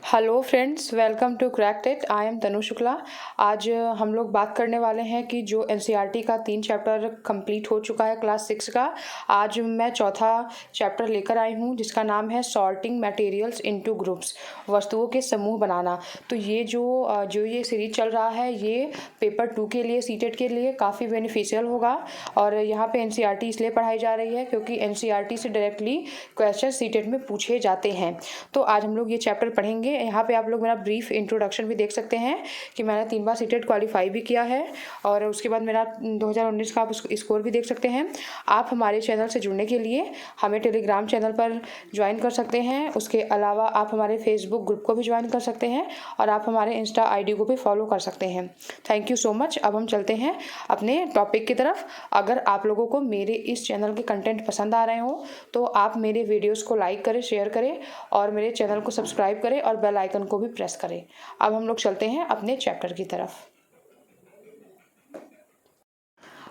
Hello friends, welcome to Cracked It. I am Tanu Shukla. आज हम लोग बात करने वाले हैं कि जो एनसीईआरटी का 3 चैप्टर कंप्लीट हो चुका है क्लास 6 का। आज मैं चौथा चैप्टर लेकर आई हूँ जिसका नाम है सॉर्टिंग मटेरियल्स इनटू ग्रुप्स, वस्तुओं के समूह बनाना। तो ये जो ये सीरीज चल रहा है ये पेपर 2 के लिए सीटेट के लिए काफ़ी बेनिफिशियल होगा। और यहाँ पे एनसीईआरटी इसलिए पढ़ाई जा रही है क्योंकि एनसीईआरटी से डायरेक्टली क्वेश्चन सीटेट में पूछे जाते हैं। तो आज हम लोग ये चैप्टर पढ़ेंगे। यहाँ पे आप लोग मेरा ब्रीफ इंट्रोडक्शन भी देख सकते हैं कि मैंने 3 बार सीटेट क्वालिफाई भी किया है और उसके बाद मेरा 2019 का आप स्कोर भी देख सकते हैं। आप हमारे चैनल से जुड़ने के लिए हमें टेलीग्राम चैनल पर ज्वाइन कर सकते हैं। उसके अलावा आप हमारे फेसबुक ग्रुप को भी ज्वाइन कर सकते हैं और आप हमारे इंस्टा आईडी को भी फॉलो कर सकते हैं। Thank you so much. अब हम चलते हैं अपने टॉपिक की तरफ। अगर आप लोगों को मेरे इस चैनल के कंटेंट पसंद आ रहे हो तो आप मेरे वीडियोज़ को लाइक करें, शेयर करें और मेरे चैनल को सब्सक्राइब करें और बेल आइकन को भी प्रेस करें। अब हम लोग चलते हैं अपने चैप्टर की तरफ।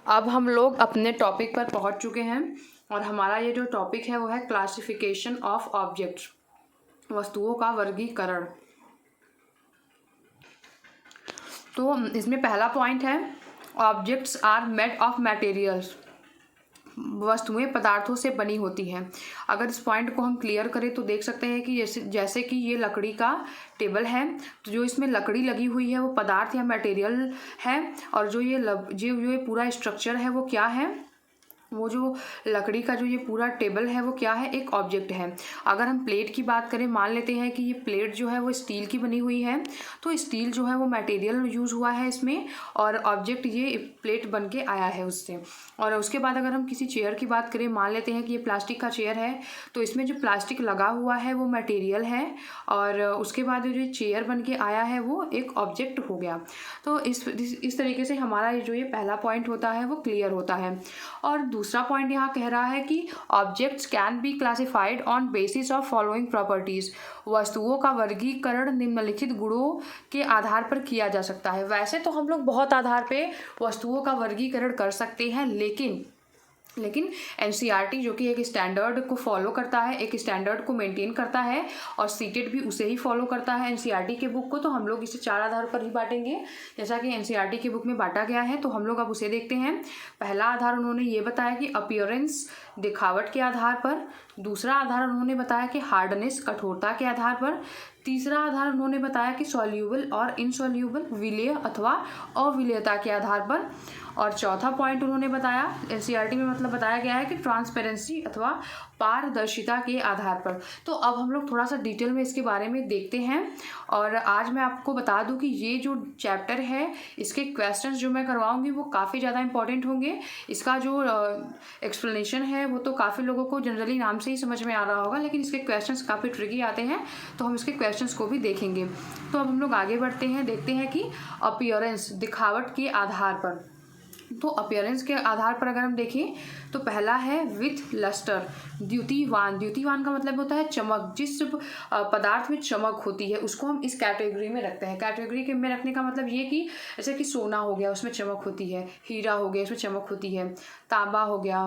अब हम लोग अपने टॉपिक पर पहुंच चुके हैं और हमारा ये जो टॉपिक है वो है क्लासिफिकेशन ऑफ ऑब्जेक्ट्स, वस्तुओं का वर्गीकरण। तो इसमें पहला पॉइंट है objects are made of materials, वस्तुएं पदार्थों से बनी होती हैं। अगर इस पॉइंट को हम क्लियर करें तो देख सकते हैं कि जैसे कि ये लकड़ी का टेबल है तो जो इसमें लकड़ी लगी हुई है वो पदार्थ या मटेरियल है और जो ये पूरा स्ट्रक्चर है वो क्या है, वो जो लकड़ी का जो ये पूरा टेबल है वो क्या है, एक ऑब्जेक्ट है। अगर हम प्लेट की बात करें, मान लेते हैं कि ये प्लेट जो है वो स्टील की बनी हुई है तो स्टील जो है वो मटेरियल यूज़ हुआ है इसमें और ऑब्जेक्ट ये प्लेट बन के आया है उससे। और उसके बाद अगर हम किसी चेयर की बात करें, मान लेते हैं कि ये प्लास्टिक का चेयर है तो इसमें जो प्लास्टिक लगा हुआ है वो मटेरियल है और उसके बाद जो चेयर बन के आया है वो एक ऑब्जेक्ट हो गया। तो इस तरीके से हमारा जो ये पहला पॉइंट होता है वो क्लियर होता है। और दूसरा पॉइंट यहाँ कह रहा है कि objects can be classified on basis of following properties, वस्तुओं का वर्गीकरण निम्नलिखित गुणों के आधार पर किया जा सकता है। वैसे तो हम लोग बहुत आधार पे वस्तुओं का वर्गीकरण कर सकते हैं, लेकिन एनसीईआरटी जो कि एक स्टैंडर्ड को फॉलो करता है, एक स्टैंडर्ड को मेंटेन करता है और सीटेट भी उसे ही फॉलो करता है एनसीईआरटी के बुक को। तो हम लोग इसे 4 आधार पर ही बांटेंगे जैसा कि एनसीईआरटी की बुक में बांटा गया है। तो हम लोग अब उसे देखते हैं। पहला आधार उन्होंने ये बताया कि अपीयरेंस, दिखावट के आधार पर। दूसरा आधार उन्होंने बताया कि हार्डनेस, कठोरता के आधार पर। तीसरा आधार उन्होंने बताया कि सॉल्यूबल और इनसॉल्यूबल, विलेय अथवा अविलेयता के आधार पर। और चौथा पॉइंट उन्होंने बताया, एनसीईआरटी में मतलब बताया गया है कि ट्रांसपेरेंसी अथवा पारदर्शिता के आधार पर। तो अब हम लोग थोड़ा सा डिटेल में इसके बारे में देखते हैं। और आज मैं आपको बता दूं कि ये जो चैप्टर है इसके क्वेश्चंस जो मैं करवाऊंगी वो काफ़ी ज़्यादा इंपॉर्टेंट होंगे। इसका जो एक्सप्लेनेशन है वो तो काफ़ी लोगों को जनरली नाम से ही समझ में आ रहा होगा, लेकिन इसके क्वेश्चंस काफ़ी ट्रिकी आते हैं तो हम इसके क्वेश्चंस को भी देखेंगे। तो अब हम लोग आगे बढ़ते हैं, देखते हैं कि अपीयरेंस, दिखावट के आधार पर। तो अपीयरेंस के आधार पर अगर हम देखें तो पहला है विथ लस्टर, द्युतिवान। द्युतिवान का मतलब होता है चमक। जिस पदार्थ में चमक होती है उसको हम इस कैटेगरी में रखते हैं। कैटेगरी के में रखने का मतलब ये कि जैसे कि सोना हो गया उसमें चमक होती है, हीरा हो गया उसमें चमक होती है, तांबा हो गया।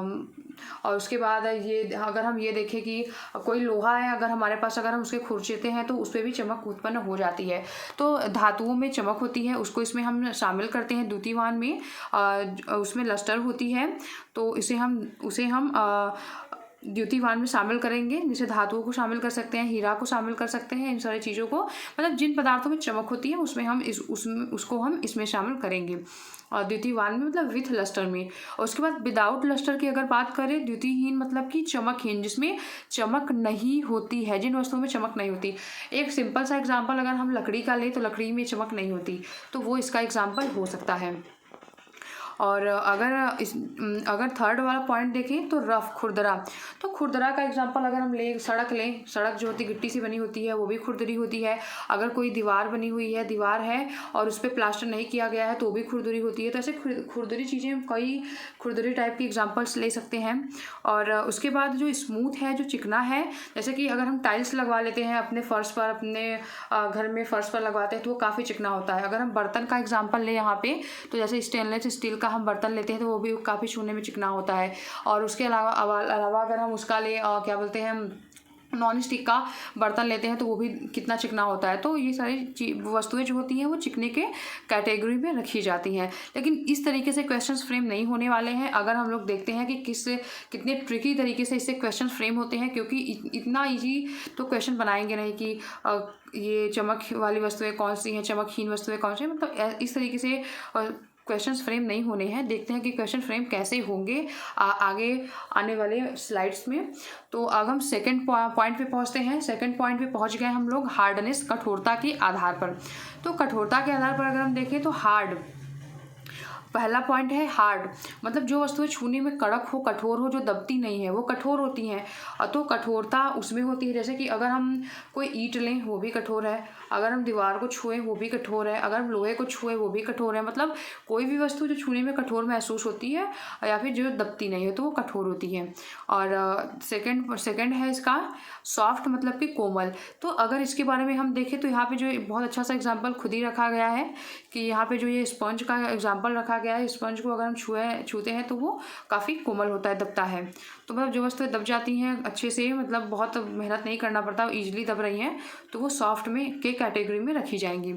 और उसके बाद ये अगर हम ये देखें कि कोई लोहा है अगर हमारे पास, अगर हम उसके खुरचेते हैं तो उस पर भी चमक उत्पन्न हो जाती है। तो धातुओं में चमक होती है, उसको इसमें हम शामिल करते हैं द्युतिवान में। उसमें लस्टर होती है तो उसे हम द्युतिवान में शामिल करेंगे। जैसे धातुओं को शामिल कर सकते हैं, हीरा को शामिल कर सकते हैं, इन सारी चीज़ों को, मतलब जिन पदार्थों में चमक होती है उसमें हम उसको हम इसमें शामिल करेंगे। और द्युतिवान में मतलब विथ लस्टर में। और उसके बाद विदाउट लस्टर की अगर बात करें, द्युतिहीन मतलब कि चमकहीन, जिसमें चमक नहीं होती है, जिन वस्तुओं में चमक नहीं होती। एक सिंपल सा एग्जाम्पल अगर हम लकड़ी का लें तो लकड़ी में चमक नहीं होती, तो वो इसका एग्जाम्पल हो सकता है। और अगर थर्ड वाला पॉइंट देखें तो रफ, खुरदरा। तो खुरदरा का एग्जांपल अगर हम लें, सड़क जो होती गिट्टी से बनी होती है वो भी खुरदरी होती है। अगर कोई दीवार बनी हुई है, दीवार है और उस पर प्लास्टर नहीं किया गया है तो भी खुरदरी होती है। तो ऐसे खुरदरी चीज़ें, कई खुरदरी टाइप की एग्जाम्पल्स ले सकते हैं। और उसके बाद जो स्मूथ है, जो चिकना है, जैसे कि अगर हम टाइल्स लगवा लेते हैं अपने फर्श पर, अपने घर में फर्श पर लगवाते हैं तो वो काफ़ी चिकना होता है। अगर हम बर्तन का एग्जाम्पल लें यहाँ पे, तो जैसे स्टेनलेस स्टील का हम बर्तन लेते हैं तो वो भी काफ़ी छूने में चिकना होता है। और उसके अलावा अगर हम उसका लें क्या बोलते हैं, नॉन स्टिक का बर्तन लेते हैं तो वो भी कितना चिकना होता है। तो ये सारी वस्तुएं जो होती हैं वो चिकने के कैटेगरी में रखी जाती हैं। लेकिन इस तरीके से क्वेश्चंस फ्रेम नहीं होने वाले हैं। अगर हम लोग देखते हैं कि कितने ट्रिकी तरीके से इससे क्वेश्चन फ्रेम होते हैं, क्योंकि इतना ईजी तो क्वेश्चन बनाएंगे नहीं कि ये चमक वाली वस्तुएं कौन सी हैं, चमकहीन वस्तुएं कौन सी हैं, मतलब इस तरीके से क्वेश्चंस फ्रेम नहीं होने हैं। देखते हैं कि क्वेश्चन फ्रेम कैसे होंगे आगे आने वाले स्लाइड्स में। तो अब हम सेकंड पॉइंट पे पहुंचते हैं। सेकंड पॉइंट पे पहुंच गए हम लोग, हार्डनेस, कठोरता के आधार पर। तो कठोरता के आधार पर अगर हम देखें तो हार्ड, पहला पॉइंट है हार्ड, मतलब जो वस्तुएं छूने में कड़क हो, कठोर हो, जो दबती नहीं है, वो कठोर होती हैं। तो कठोरता उसमें होती है, जैसे कि अगर हम कोई ईंट लें वो भी कठोर है, अगर हम दीवार को छुएं वो भी कठोर है, अगर हम लोहे को छुएं वो भी कठोर है। मतलब कोई भी वस्तु जो छूने में कठोर महसूस होती है या फिर जो दबती नहीं है तो वो कठोर होती है। और सेकंड है इसका सॉफ्ट, मतलब कि कोमल। तो अगर इसके बारे में हम देखें तो यहाँ पे जो बहुत अच्छा सा एग्जाम्पल खुद ही रखा गया है कि यहाँ पे जो ये स्पंज का एग्जाम्पल रखा गया है, स्पंज को अगर हम छूते हैं तो वो काफ़ी कोमल होता है, दबता है। तो मतलब जो वस्तुएं दब जाती हैं अच्छे से, मतलब बहुत मेहनत नहीं करना पड़ता, ईजिली दब रही हैं, तो वो सॉफ्ट में के कैटेगरी में रखी जाएंगी।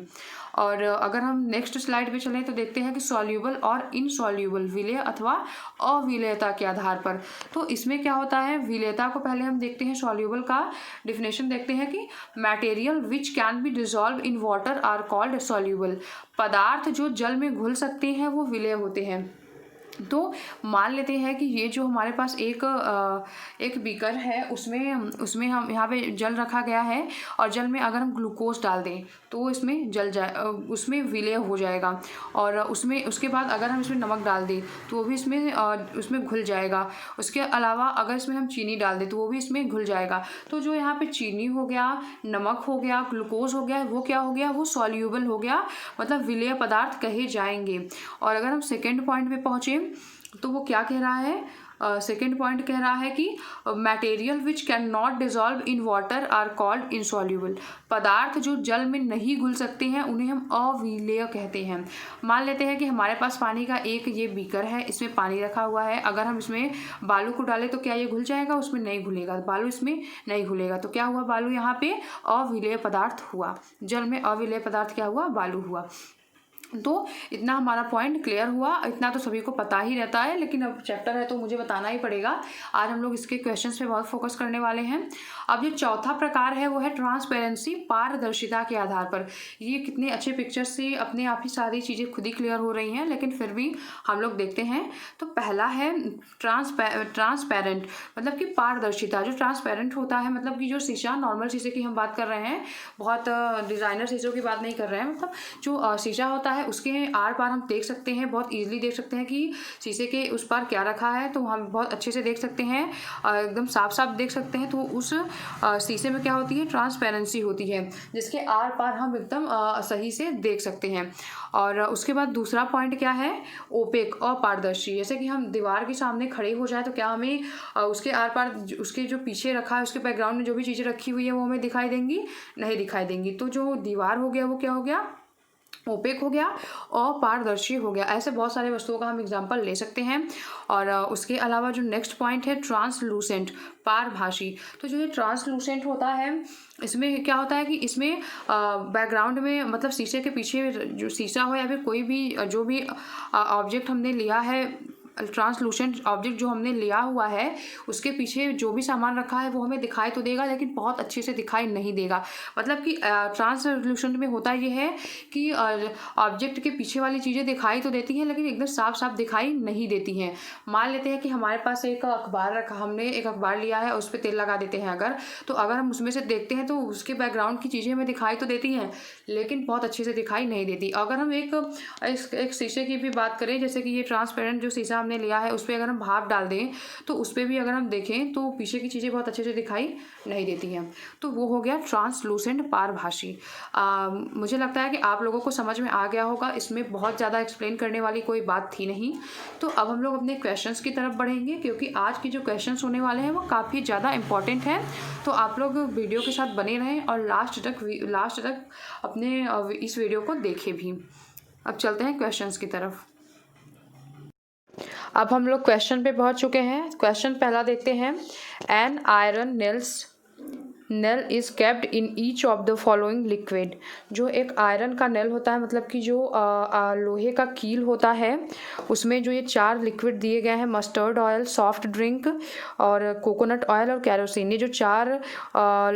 और अगर हम नेक्स्ट स्लाइड पे चलें तो देखते हैं कि सॉल्यूबल और इनसॉल्यूबल, विलेय अथवा अविलेयता के आधार पर। तो इसमें क्या होता है, विलेयता को पहले हम देखते हैं, सॉल्यूबल का डिफिनेशन देखते हैं कि material which can be dissolve in water are called soluble. पदार्थ जो जल में घुल सकते हैं वो विलेय होते हैं। तो मान लेते हैं कि ये जो हमारे पास एक बीकर है, उसमें हम यहाँ पे जल रखा गया है, और जल में अगर हम ग्लूकोज डाल दें तो वो इसमें उसमें विलय हो जाएगा। और उसके बाद अगर हम इसमें नमक डाल दें तो वो भी उसमें घुल जाएगा। उसके अलावा अगर इसमें हम चीनी डाल दें तो वो भी इसमें घुल जाएगा। तो जो यहाँ पे चीनी हो गया, नमक हो गया, ग्लूकोज हो गया, वो क्या हो गया, वो सॉल्यूबल हो गया, मतलब विलेय पदार्थ कहे जाएंगे। और अगर हम सेकेंड पॉइंट पे पहुँचे तो वो क्या कह रहा है, सेकेंड पॉइंट कह रहा है कि material which can not dissolve in water are called insoluble. पदार्थ जो जल में नहीं घुल सकते हैं उन्हें हम अविलेय कहते हैं। मान लेते हैं कि हमारे पास पानी का एक ये बीकर है, इसमें पानी रखा हुआ है, अगर हम इसमें बालू को डालें तो क्या ये घुल जाएगा, उसमें नहीं घुलेगा, बालू इसमें नहीं घुलेगा। तो क्या हुआ, बालू यहाँ पे अविलेय पदार्थ हुआ, जल में अविलेय पदार्थ क्या हुआ, बालू हुआ। तो इतना हमारा पॉइंट क्लियर हुआ। इतना तो सभी को पता ही रहता है, लेकिन अब चैप्टर है तो मुझे बताना ही पड़ेगा। आज हम लोग इसके क्वेश्चंस पे बहुत फोकस करने वाले हैं। अब जो चौथा प्रकार है वो है ट्रांसपेरेंसी, पारदर्शिता के आधार पर। ये कितने अच्छे पिक्चर से अपने आप ही सारी चीज़ें खुद ही क्लियर हो रही हैं, लेकिन फिर भी हम लोग देखते हैं। तो पहला है ट्रांसपेरेंट, मतलब कि पारदर्शिता। जो ट्रांसपेरेंट होता है, मतलब कि जो शीशा, नॉर्मल शीशे की हम बात कर रहे हैं, बहुत डिज़ाइनर शीशों की बात नहीं कर रहे हैं, मतलब जो शीशा होता है उसके आर पार हम देख सकते हैं, बहुत इजीली देख सकते हैं कि शीशे के उस पार क्या रखा है, तो हम बहुत अच्छे से देख सकते हैं, एकदम साफ साफ देख सकते हैं। तो उस शीशे में क्या होती है, ट्रांसपेरेंसी होती है, जिसके आर पार हम एकदम सही से देख सकते हैं। और उसके बाद दूसरा पॉइंट क्या है, ओपेक, अपारदर्शी। जैसे कि हम दीवार के सामने खड़े हो जाए तो क्या हमें उसके आर पार, उसके जो पीछे रखा है, उसके बैकग्राउंड में जो भी चीज़ें रखी हुई है वो हमें दिखाई देंगी, नहीं दिखाई देंगी। तो जो दीवार हो गया वो क्या हो गया, ओपेक हो गया और पारदर्शी हो गया। ऐसे बहुत सारे वस्तुओं का हम एग्जांपल ले सकते हैं। और उसके अलावा जो नेक्स्ट पॉइंट है ट्रांसलूसेंट, पारभासी। तो जो ये ट्रांसलूसेंट होता है, इसमें क्या होता है कि इसमें बैकग्राउंड में, मतलब शीशे के पीछे जो शीशा हो या फिर कोई भी जो भी ऑब्जेक्ट हमने लिया है, ट्रांसलूसेंट ऑब्जेक्ट जो हमने लिया हुआ है, उसके पीछे जो भी सामान रखा है वो हमें दिखाई तो देगा, लेकिन बहुत अच्छे से दिखाई नहीं देगा। मतलब कि ट्रांसलूसेंट में होता ये है कि ऑब्जेक्ट के पीछे वाली चीज़ें दिखाई तो देती हैं, लेकिन एकदम साफ साफ दिखाई नहीं देती हैं। मान लेते हैं कि हमारे पास एक अखबार रखा, हमने एक अखबार लिया है, उस पर तेल लगा देते हैं अगर, तो अगर हम उसमें से देखते हैं तो उसके बैकग्राउंड की चीज़ें हमें दिखाई तो देती हैं, लेकिन बहुत अच्छे से दिखाई नहीं देती। अगर हम एक शीशे की भी बात करें, जैसे कि ये ट्रांसपेरेंट जो शीशा हमने लिया है, उस पर अगर हम भाप डाल दें तो उस पर भी अगर हम देखें तो पीछे की चीज़ें बहुत अच्छे से दिखाई नहीं देती हैं। तो वो हो गया ट्रांसलूसेंट, पारभासी। मुझे लगता है कि आप लोगों को समझ में आ गया होगा, इसमें बहुत ज़्यादा एक्सप्लेन करने वाली कोई बात थी नहीं। तो अब हम लोग अपने क्वेश्चंस की तरफ बढ़ेंगे, क्योंकि आज की जो क्वेश्चंस होने वाले हैं वो काफ़ी ज़्यादा इंपॉर्टेंट हैं। तो आप लोग वीडियो के साथ बने रहें और लास्ट तक अपने इस वीडियो को देखें भी। अब चलते हैं क्वेश्चंस की तरफ। अब हम लोग क्वेश्चन पे पहुंच चुके हैं। क्वेश्चन पहला देखते हैं, an iron nails nail is kept in each of the following liquid. जो एक आयरन का नेल होता है, मतलब कि जो लोहे का कील होता है, उसमें जो ये 4 लिक्विड दिए गए हैं, मस्टर्ड ऑयल, सॉफ्ट ड्रिंक और कोकोनट ऑयल और कैरोसिन, ये जो 4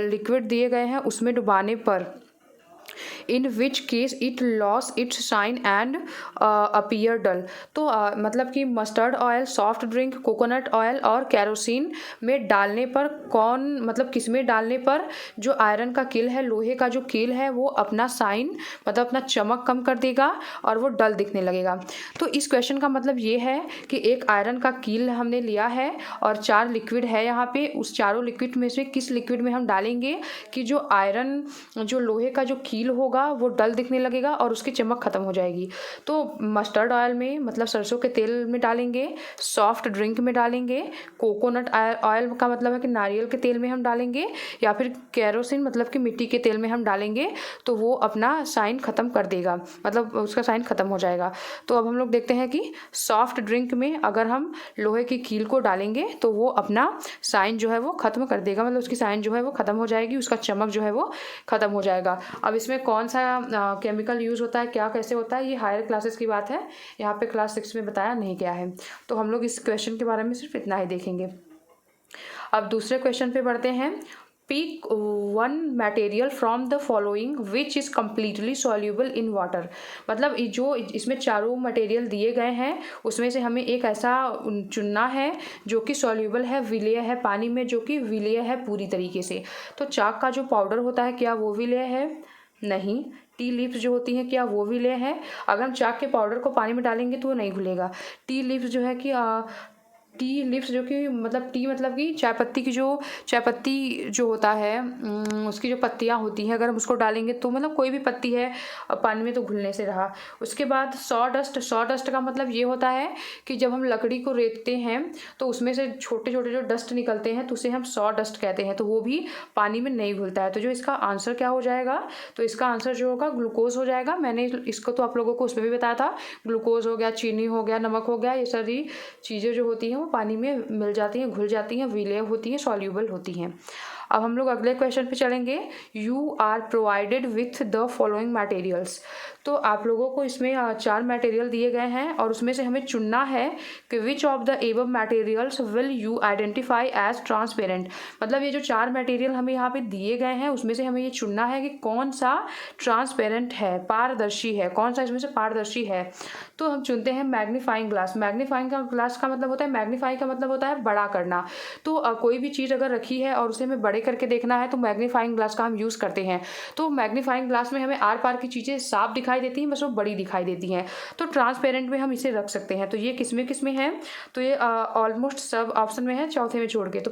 लिक्विड दिए गए हैं उसमें डुबाने पर in which case it loses its shine and appear dull. तो मतलब कि mustard oil, soft drink, coconut oil और कैरोसिन में डालने पर कौन, मतलब किस में डालने पर जो आयरन का कील है, लोहे का जो कील है, वो अपना साइन, मतलब अपना चमक कम कर देगा और वो डल दिखने लगेगा। तो इस क्वेश्चन का मतलब ये है कि एक आयरन का कील हमने लिया है और 4 लिक्विड है यहाँ पे, उस चारों लिक्विड में से किस लिक्विड में हम डालेंगे कि जो आयरन, जो लोहे का जो कील होगा वो डल दिखने लगेगा और उसकी चमक खत्म हो जाएगी। तो मस्टर्ड ऑयल में, मतलब सरसों के तेल में डालेंगे, सॉफ्ट ड्रिंक में डालेंगे, कोकोनट ऑयल का मतलब है कि नारियल के तेल में हम डालेंगे, या फिर कैरोसिन मतलब कि मिट्टी के तेल में हम डालेंगे, तो वो अपना साइन खत्म कर देगा, मतलब उसका साइन खत्म हो जाएगा। तो अब हम लोग देखते हैं कि सॉफ्ट ड्रिंक में अगर हम लोहे की कील को डालेंगे तो वो अपना साइन जो है वो खत्म कर देगा, मतलब उसकी साइन जो है वो खत्म हो जाएगी, उसका चमक जो है वो खत्म हो जाएगा। अब इसमें कौन सा केमिकल यूज़ होता है, क्या कैसे होता है, ये हायर क्लासेस की बात है, यहाँ पे क्लास 6 में बताया नहीं गया है। तो हम लोग इस क्वेश्चन के बारे में सिर्फ इतना ही देखेंगे। अब दूसरे क्वेश्चन पे बढ़ते हैं। Pick one material from the following which is completely soluble in water. मतलब जो इसमें चारों मटेरियल दिए गए हैं उसमें से हमें एक ऐसा चुनना है जो कि सॉल्यूबल है, विलेय है पानी में, जो कि विलेय है पूरी तरीके से। तो चाक का जो पाउडर होता है, क्या वो विलेय है? नहीं। टी लीव्स जो होती हैं, क्या वो विलेय है? अगर हम चाक के पाउडर को पानी में डालेंगे तो वो नहीं घुलेगा। टी लीव्स जो है कि टी लीव्स जो कि मतलब टी मतलब कि चाय पत्ती की चाय पत्ती जो होता है, उसकी जो पत्तियां होती हैं, अगर हम उसको डालेंगे तो मतलब कोई भी पत्ती है पानी में तो घुलने से रहा। उसके बाद सॉ डस्ट का मतलब ये होता है कि जब हम लकड़ी को रेतते हैं तो उसमें से छोटे छोटे जो डस्ट निकलते हैं तो उसे हम सॉ डस्ट कहते हैं, तो वो भी पानी में नहीं घुलता है। तो जो इसका आंसर क्या हो जाएगा, तो इसका आंसर जो होगा ग्लूकोज हो जाएगा। मैंने इसको तो आप लोगों को उसमें भी बताया था, ग्लूकोज हो गया, चीनी हो गया, नमक हो गया, ये सारी चीज़ें जो होती हैं वो पानी में मिल जाती हैं, घुल जाती हैं, विलेय होती हैं, सॉल्यूबल होती हैं। अब हम लोग अगले क्वेश्चन पे चलेंगे। You are provided with the following materials. तो आप लोगों को इसमें 4 मटेरियल दिए गए हैं और उसमें से हमें चुनना है कि which of the above materials will you identify as transparent. मतलब ये जो 4 मटेरियल हमें यहाँ पे दिए गए हैं उसमें से हमें ये चुनना है कि कौन सा ट्रांसपेरेंट है, पारदर्शी है, कौन सा इसमें से पारदर्शी है। तो हम चुनते हैं मैग्नीफाइंग ग्लास। मैग्नीफाइंग का ग्लास का मतलब होता है, मैग्नीफाई का मतलब होता है बड़ा करना। तो कोई भी चीज़ अगर रखी है और उसे हमें बड़े करके देखना है तो मैग्नीफाइंग ग्लास का हम यूज़ करते हैं। तो मैग्नीफाइंग ग्लास में हमें आर पार की चीज़ें साफ दिखाई देती हैं, बस वो बड़ी दिखाई देती हैं। तो ट्रांसपेरेंट में हम इसे रख सकते हैं। तो ये किसमें है, तो ये ऑलमोस्ट सब ऑप्शन में है, चौथे में छोड़ के। तो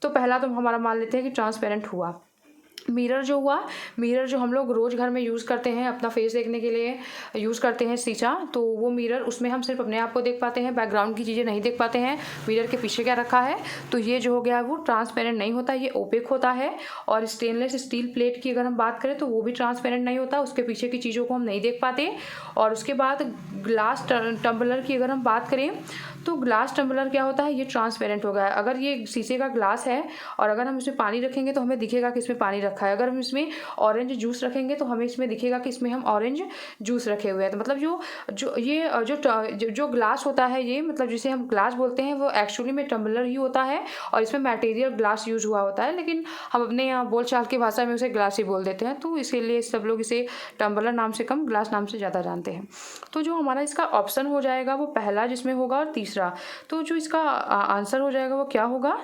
पहला तो हमारा मान लेते हैं कि ट्रांसपेरेंट हुआ। मिरर जो हुआ, मिरर जो हम लोग रोज़ घर में यूज़ करते हैं, अपना फेस देखने के लिए यूज़ करते हैं शीशा, तो वो मिरर, उसमें हम सिर्फ अपने आप को देख पाते हैं, बैकग्राउंड की चीज़ें नहीं देख पाते हैं, मिरर के पीछे क्या रखा है। तो ये जो हो गया वो ट्रांसपेरेंट नहीं होता, ये ओपेक होता है। और स्टेनलेस स्टील प्लेट की अगर हम बात करें तो वो भी ट्रांसपेरेंट नहीं होता, उसके पीछे की चीज़ों को हम नहीं देख पाते। और उसके बाद ग्लास टम्बलर की अगर हम बात करें तो ग्लास टम्बलर क्या होता है, ये ट्रांसपेरेंट हो गया। अगर ये शीशे का ग्लास है और अगर हम इसमें पानी रखेंगे तो हमें दिखेगा कि इसमें पानी रखा है। अगर हम इसमें ऑरेंज जूस रखेंगे तो हमें इसमें दिखेगा कि इसमें हम ऑरेंज जूस रखे हुए हैं। तो मतलब जो ग्लास होता है, ये मतलब जिसे हम ग्लास बोलते हैं, वो एक्चुअली में टम्बलर ही होता है और इसमें मटेरियल ग्लास यूज हुआ होता है, लेकिन हम अपने यहाँ बोलचाल की भाषा में उसे ग्लास ही बोल देते हैं। तो इसीलिए सब लोग इसे टम्बलर नाम से कम ग्लास नाम से ज़्यादा जानते हैं। तो जो हमारा इसका ऑप्शन हो जाएगा वो पहला जिसमें होगा और तीसरा। तो जो इसका आंसर हो जाएगा वो क्या होगा,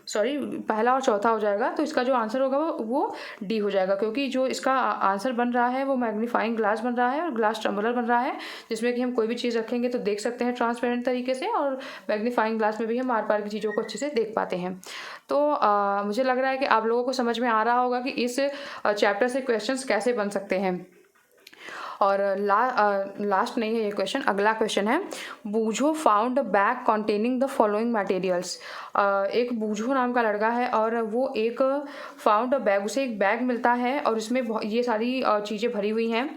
सॉरी, पहला और चौथा हो जाएगा। तो इसका जो आंसर होगा वो डी हो जाएगा, क्योंकि जो इसका आंसर बन रहा है वो मैग्नीफाइंग ग्लास बन रहा है और ग्लास टम्बलर बन रहा है, जिसमें कि हम कोई भी चीज़ रखेंगे तो देख सकते हैं ट्रांसपेरेंट तरीके से, और मैग्नीफाइंग ग्लास में भी हम आर पार की चीज़ों को अच्छे से देख पाते हैं। तो मुझे लग रहा है कि आप लोगों को समझ में आ रहा होगा कि इस चैप्टर से क्वेश्चंस कैसे बन सकते हैं। और लास्ट नहीं है ये क्वेश्चन, अगला क्वेश्चन है Boojho found bag containing the following materials. एक बूझो नाम का लड़का है और वो एक फाउंड बैग, उसे एक बैग मिलता है और उसमें ये सारी चीज़ें भरी हुई हैं।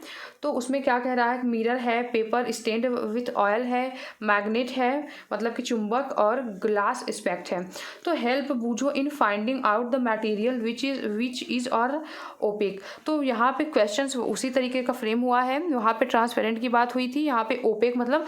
तो उसमें क्या कह रहा है, मिरर है, पेपर स्टेंड विथ ऑयल है, मैग्नेट है मतलब कि चुंबक, और ग्लास स्पेक्ट है। तो help Boojho in finding out the material which is और ओपेक। तो यहाँ पे क्वेश्चंस उसी तरीके का फ्रेम हुआ है। वहाँ पे ट्रांसपेरेंट की बात हुई थी, यहाँ पे ओपेक मतलब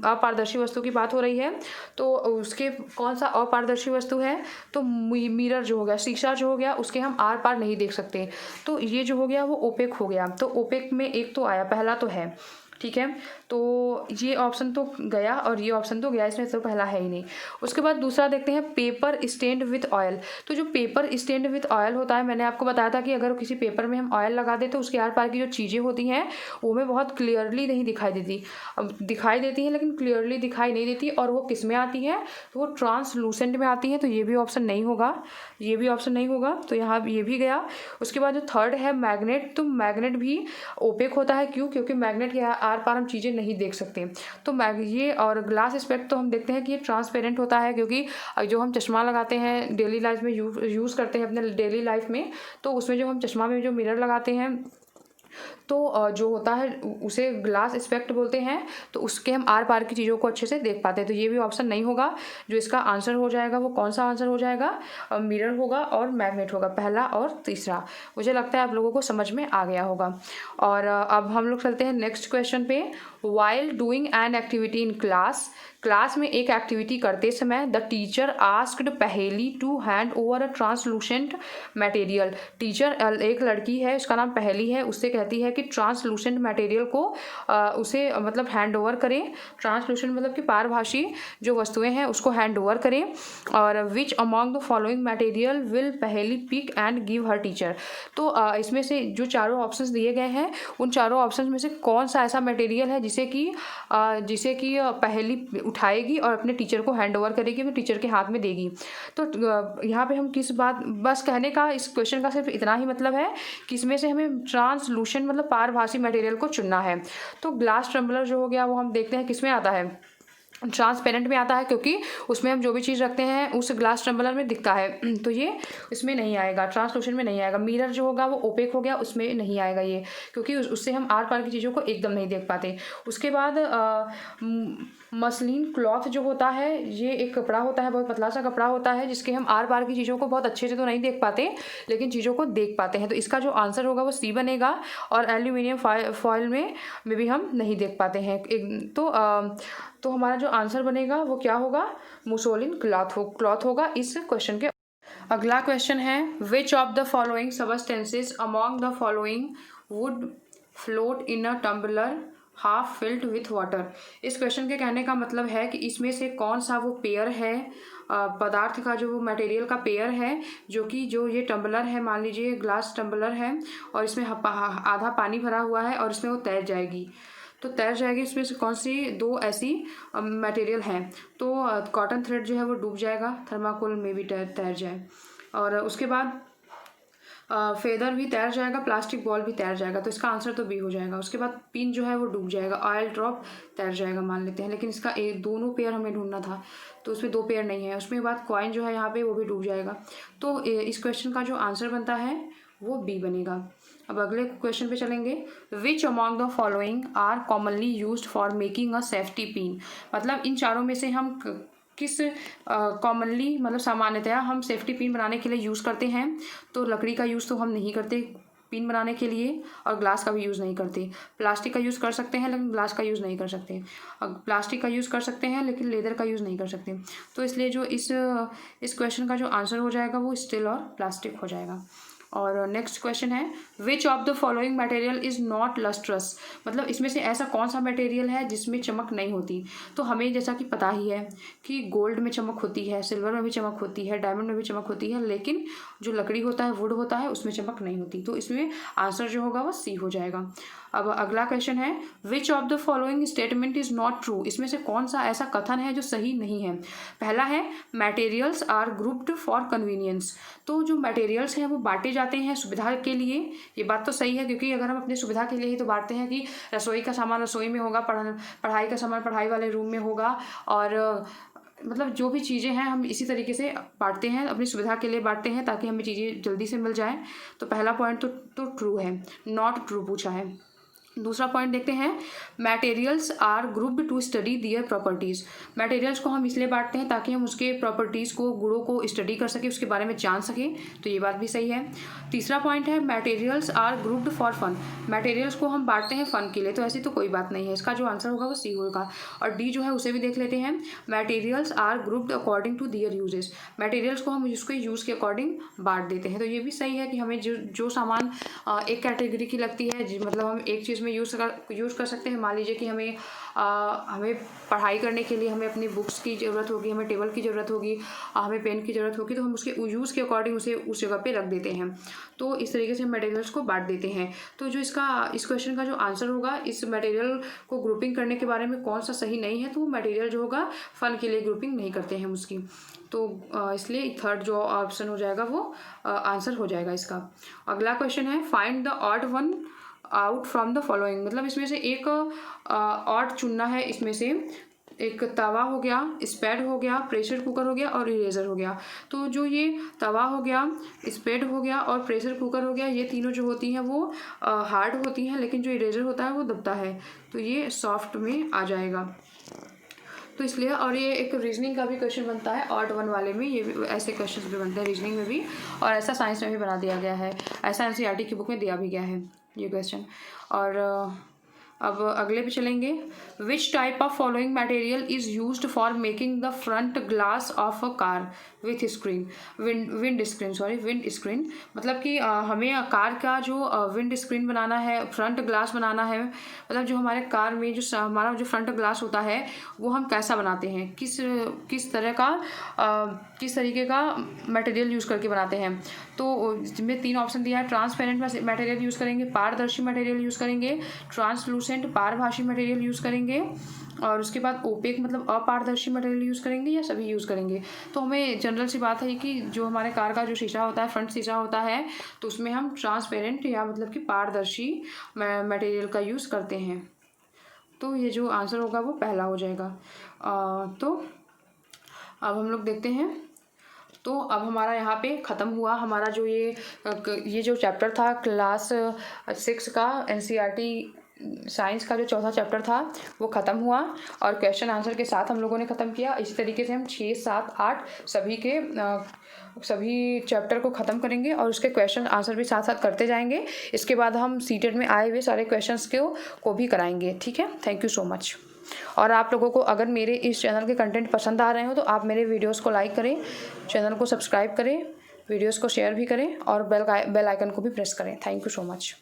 अपारदर्शी वस्तु की बात हो रही है। तो उसके कौन सा अपारदर्शी वस्तु है, तो मिरर जो हो गया, शीशा जो हो गया, उसके हम आर पार नहीं देख सकते, तो ये जो हो गया वो ओपेक हो गया। तो ओपेक में एक तो आया, पहला तो है, ठीक है। तो ये ऑप्शन तो गया और ये ऑप्शन तो गया, इसमें तो पहला है ही नहीं। उसके बाद दूसरा देखते हैं पेपर स्टेंड विथ ऑयल। तो जो पेपर स्टेंड विथ ऑयल होता है, मैंने आपको बताया था कि अगर किसी पेपर में हम ऑयल लगा दें तो उसके आर पार की जो चीज़ें होती हैं वो हमें बहुत क्लियरली नहीं दिखाई देती। अब दिखाई देती हैं लेकिन क्लियरली दिखाई नहीं देती, और वो किस में आती है, तो वो ट्रांसलूसेंट में आती है। तो ये भी ऑप्शन नहीं होगा, ये भी ऑप्शन नहीं होगा, तो यहाँ ये भी गया। उसके बाद जो थर्ड है मैग्नेट, तो मैग्नेट भी ओपेक होता है, क्यों, क्योंकि मैग्नेट के आर पार हम चीज़ें नहीं देख सकते। तो ये और ग्लास स्पेक्ट तो हम देखते हैं कि ये ट्रांसपेरेंट होता है, क्योंकि जो हम चश्मा लगाते हैं डेली लाइफ में यूज़ करते हैं अपने डेली लाइफ में, तो उसमें जो हम चश्मा में जो मिरर लगाते हैं तो जो होता है उसे ग्लास स्पेक्ट बोलते हैं। तो उसके हम आर पार की चीज़ों को अच्छे से देख पाते हैं। तो ये भी ऑप्शन नहीं होगा। जो इसका आंसर हो जाएगा वो कौन सा आंसर हो जाएगा, मिरर होगा और मैग्नेट होगा, पहला और तीसरा। मुझे लगता है आप लोगों को समझ में आ गया होगा। और अब हम लोग चलते हैं नेक्स्ट क्वेश्चन पे। While doing an activity in class में एक एक्टिविटी करते समय the teacher asked Paheli to hand over a translucent material. Teacher, एक लड़की है उसका नाम पहेली है, उससे कहती है कि ट्रांसलूसेंट मटेरियल को उसे मतलब हैंड ओवर करें। ट्रांसलूसेंट मतलब कि पारभासी जो वस्तुएं हैं उसको हैंड ओवर करें। और which among the following material will Paheli pick and give her teacher. तो इसमें से जो चारों ऑप्शंस दिए गए हैं उन चारों ऑप्शंस में से कौन सा ऐसा मटेरियल है जिसे कि पहेली उठाएगी और अपने टीचर को हैंड ओवर करेगी, अपने टीचर के हाथ में देगी। तो यहाँ पे हम किस बात, बस कहने का इस क्वेश्चन का सिर्फ इतना ही मतलब है कि इसमें से हमें ट्रांसलूसेंट मतलब पारभासी मटेरियल को चुनना है। तो ग्लास टम्बलर जो हो गया वो हम देखते हैं किस में आता है, ट्रांसपेरेंट में आता है, क्योंकि उसमें हम जो भी चीज़ रखते हैं उस ग्लास टम्बलर में दिखता है। तो ये इसमें नहीं आएगा, ट्रांसलूसेंट में नहीं आएगा। मिरर जो होगा वो ओपेक हो गया, उसमें नहीं आएगा ये, क्योंकि उससे हम आर पार की चीज़ों को एकदम नहीं देख पाते। उसके बाद मसलिन क्लॉथ जो होता है, ये एक कपड़ा होता है, बहुत पतला सा कपड़ा होता है, जिसके हम आर पार की चीज़ों को बहुत अच्छे से तो नहीं देख पाते लेकिन चीज़ों को देख पाते हैं। तो इसका जो आंसर होगा वो सी बनेगा। और एल्यूमिनियम फॉइल में भी हम नहीं देख पाते हैं। तो हमारा जो आंसर बनेगा वो क्या होगा, मुसोलिन क्लॉथ होगा इस क्वेश्चन के। अगला क्वेश्चन है which of the following substances among the following would float in a tumbler half filled with water. इस क्वेश्चन के कहने का मतलब है कि इसमें से कौन सा वो पेयर है, पदार्थ का जो मटेरियल का पेयर है, जो ये टम्बलर है, मान लीजिए ग्लास टम्बलर है और इसमें आधा पानी भरा हुआ है और इसमें वो तैर जाएगी। तो तैर जाएगी, इसमें से कौन सी दो ऐसी मटेरियल हैं। तो कॉटन थ्रेड जो है वो डूब जाएगा, थर्माकोल में भी तैर जाए, और उसके बाद फेदर भी तैर जाएगा, प्लास्टिक बॉल भी तैर जाएगा। तो इसका आंसर तो बी हो जाएगा। उसके बाद पिन जो है वो डूब जाएगा, ऑयल ड्रॉप तैर जाएगा मान लेते हैं, लेकिन इसका दोनों पेयर हमें ढूंढना था तो उसमें दो पेयर नहीं है। उसमें बाद कॉइन जो है यहाँ पे वो भी डूब जाएगा। तो इस क्वेश्चन का जो आंसर बनता है वो बी बनेगा। अब अगले क्वेश्चन पे चलेंगे। Which among the following are commonly used for making a safety pin. मतलब इन चारों में से हम किस कॉमनली मतलब सामान्यतया हम सेफ्टी पिन बनाने के लिए यूज़ करते हैं। तो लकड़ी का यूज़ तो हम नहीं करते पिन बनाने के लिए, और ग्लास का भी यूज़ नहीं करते। प्लास्टिक का यूज़ कर सकते हैं लेकिन ग्लास का यूज़ नहीं कर सकते। प्लास्टिक का यूज़ कर सकते हैं लेकिन लेदर का यूज़ नहीं कर सकते। तो इसलिए जो इस क्वेश्चन का जो आंसर हो जाएगा वो स्टील और प्लास्टिक हो जाएगा। और नेक्स्ट क्वेश्चन है which of the following material is not lustrous. मतलब इसमें से ऐसा कौन सा मटेरियल है जिसमें चमक नहीं होती। तो हमें जैसा कि पता ही है कि गोल्ड में चमक होती है, सिल्वर में भी चमक होती है, डायमंड में भी चमक होती है, लेकिन जो लकड़ी होता है, वुड होता है, उसमें चमक नहीं होती। तो इसमें आंसर जो होगा वो सी हो जाएगा। अब अगला क्वेश्चन है which of the following statement is not true. इसमें से कौन सा ऐसा कथन है जो सही नहीं है। पहला है materials are grouped for convenience. तो जो मटेरियल्स हैं वो बांटे जाते हैं सुविधा के लिए। ये बात तो सही है, क्योंकि अगर हम अपनी सुविधा के लिए ही तो बांटते हैं कि रसोई का सामान रसोई में होगा, पढ़ाई का सामान पढ़ाई वाले रूम में होगा, और मतलब जो भी चीज़ें हैं हम इसी तरीके से बांटते हैं, अपनी सुविधा के लिए बांटते हैं ताकि हमें चीज़ें जल्दी से मिल जाएं। तो पहला पॉइंट तो ट्रू है, नॉट ट्रू पूछा है। दूसरा पॉइंट देखते हैं, materials are grouped to study their properties. Materials को हम इसलिए बांटते हैं ताकि हम उसके प्रॉपर्टीज़ को, गुणों को स्टडी कर सकें, उसके बारे में जान सकें, तो ये बात भी सही है। तीसरा पॉइंट है, materials are grouped for fun. Materials को हम बांटते हैं फ़न के लिए, तो ऐसी तो कोई बात नहीं है, इसका जो आंसर होगा वो सी होगा। और डी जो है उसे भी देख लेते हैं, materials are grouped according to their uses. Materials को हम उसके यूज़ के अकॉर्डिंग बांट देते हैं, तो ये भी सही है कि हमें जो सामान एक कैटेगरी की लगती है, मतलब हम एक चीज़ में यूज़ कर सकते हैं। मान लीजिए कि हमें पढ़ाई करने के लिए हमें अपनी बुक्स की ज़रूरत होगी, हमें टेबल की ज़रूरत होगी, हमें पेन की ज़रूरत होगी, तो हम उसके यूज़ के अकॉर्डिंग उसे उस जगह पे रख देते हैं। तो इस तरीके से मटेरियल्स को बांट देते हैं। तो जो इस क्वेश्चन का जो आंसर होगा, इस मटेरियल को ग्रुपिंग करने के बारे में कौन सा सही नहीं है, तो वो मटेरियल जो होगा फ़न के लिए ग्रुपिंग नहीं करते हैं उसकी। तो इसलिए थर्ड जो ऑप्शन हो जाएगा वो आंसर हो जाएगा इसका। अगला क्वेश्चन है, find the odd one out from the following. मतलब इसमें से एक ऑड चुनना है। इसमें से एक तवा हो गया, स्पैड हो गया, प्रेशर कुकर हो गया और इरेजर हो गया। तो जो ये तवा हो गया, स्पैड हो गया और प्रेशर कुकर हो गया, ये तीनों जो होती हैं वो हार्ड होती हैं, लेकिन जो इरेजर होता है वो दबता है, तो ये सॉफ्ट में आ जाएगा। तो इसलिए, और ये एक रीजनिंग का भी क्वेश्चन बनता है ऑड वन वाले में, ये भी ऐसे क्वेश्चन भी बनते हैं रीजनिंग में भी, और ऐसा साइंस में भी बना दिया गया है, ऐसा एनसीईआरटी की बुक में दिया भी गया है ये क्वेश्चन। और अब अगले पे चलेंगे, which type of following material is used for making the front glass of a car with screen, wind screen. मतलब कि हमें कार का जो विंड स्क्रीन बनाना है, फ्रंट ग्लास बनाना है, मतलब जो हमारे कार में जो हमारा जो फ्रंट ग्लास होता है वो हम कैसा बनाते हैं, किस तरीके का मटेरियल यूज़ करके बनाते हैं। तो इसमें 3 ऑप्शन दिया है, ट्रांसपेरेंट मटेरियल यूज़ करेंगे, पारदर्शी मटेरियल यूज़ करेंगे, ट्रांसलूसेंट पारभासी मटेरियल यूज़ करेंगे, और उसके बाद ओपेक मतलब अपारदर्शी मटेरियल यूज़ करेंगे, या सभी यूज़ करेंगे। तो हमें जनरल सी बात है कि जो हमारे कार का जो शीशा होता है, फ्रंट शीशा होता है, तो उसमें हम ट्रांसपेरेंट या मतलब कि पारदर्शी मटेरियल का यूज़ करते हैं। तो ये जो आंसर होगा वो पहला हो जाएगा। तो अब हम लोग देखते हैं, तो अब हमारा यहाँ पे ख़त्म हुआ हमारा जो ये जो चैप्टर था क्लास 6 का एनसीईआरटी साइंस का जो चौथा चैप्टर था वो ख़त्म हुआ, और क्वेश्चन आंसर के साथ हम लोगों ने ख़त्म किया। इसी तरीके से हम 6, 7, 8 सभी चैप्टर को ख़त्म करेंगे, और उसके क्वेश्चन आंसर भी साथ साथ करते जाएंगे। इसके बाद हम सीटेट में आए हुए सारे क्वेश्चंस को भी कराएंगे। ठीक है, थैंक यू सो मच। और आप लोगों को अगर मेरे इस चैनल के कंटेंट पसंद आ रहे हो तो आप मेरे वीडियोस को लाइक करें, चैनल को सब्सक्राइब करें, वीडियोस को शेयर भी करें, और बेल आइकन को भी प्रेस करें। Thank you so much.